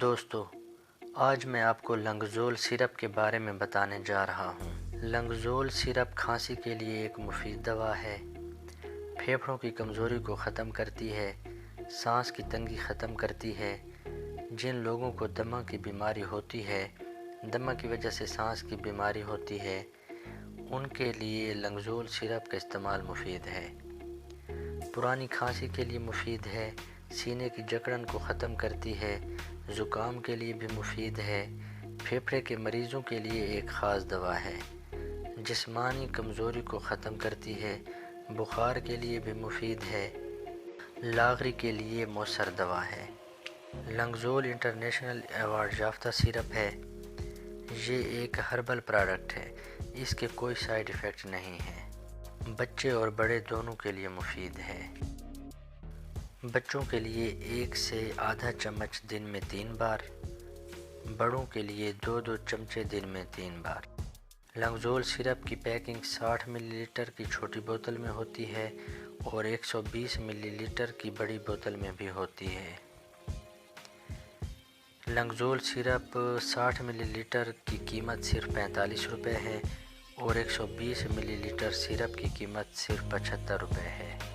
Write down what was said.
दोस्तों, आज मैं आपको लंगज़ोल सिरप के बारे में बताने जा रहा हूँ। लंगज़ोल सिरप खांसी के लिए एक मुफीद दवा है। फेफड़ों की कमज़ोरी को ख़त्म करती है, सांस की तंगी ख़त्म करती है। जिन लोगों को दमा की बीमारी होती है, दमा की वजह से सांस की बीमारी होती है, उनके लिए लंगज़ोल सिरप का इस्तेमाल मुफीद है। पुरानी खांसी के लिए मुफीद है, सीने की जकड़न को ख़त्म करती है, ज़ुकाम के लिए भी मुफीद है, फेफड़े के मरीज़ों के लिए एक ख़ास दवा है, जिस्मानी कमज़ोरी को ख़त्म करती है, बुखार के लिए भी मुफीद है, लागरी के लिए मौसर दवा है। लंगज़ोल इंटरनेशनल अवार्ड याफ्ता सिरप है। ये एक हर्बल प्रोडक्ट है, इसके कोई साइड इफ़ेक्ट नहीं है। बच्चे और बड़े दोनों के लिए मुफीद है। बच्चों के लिए 1 से आधा चम्मच दिन में 3 बार, बड़ों के लिए 2-2 चमचे दिन में 3 बार। लंगज़ोल सिरप की पैकिंग 60 मिलीलीटर की छोटी बोतल में होती है और 120 मिलीलीटर की बड़ी बोतल में भी होती है। लंगज़ोल सिरप 60 मिलीलीटर की कीमत सिर्फ 45 रुपये है और 120 मिलीलीटर सिरप की कीमत सिर्फ 75 रुपये है।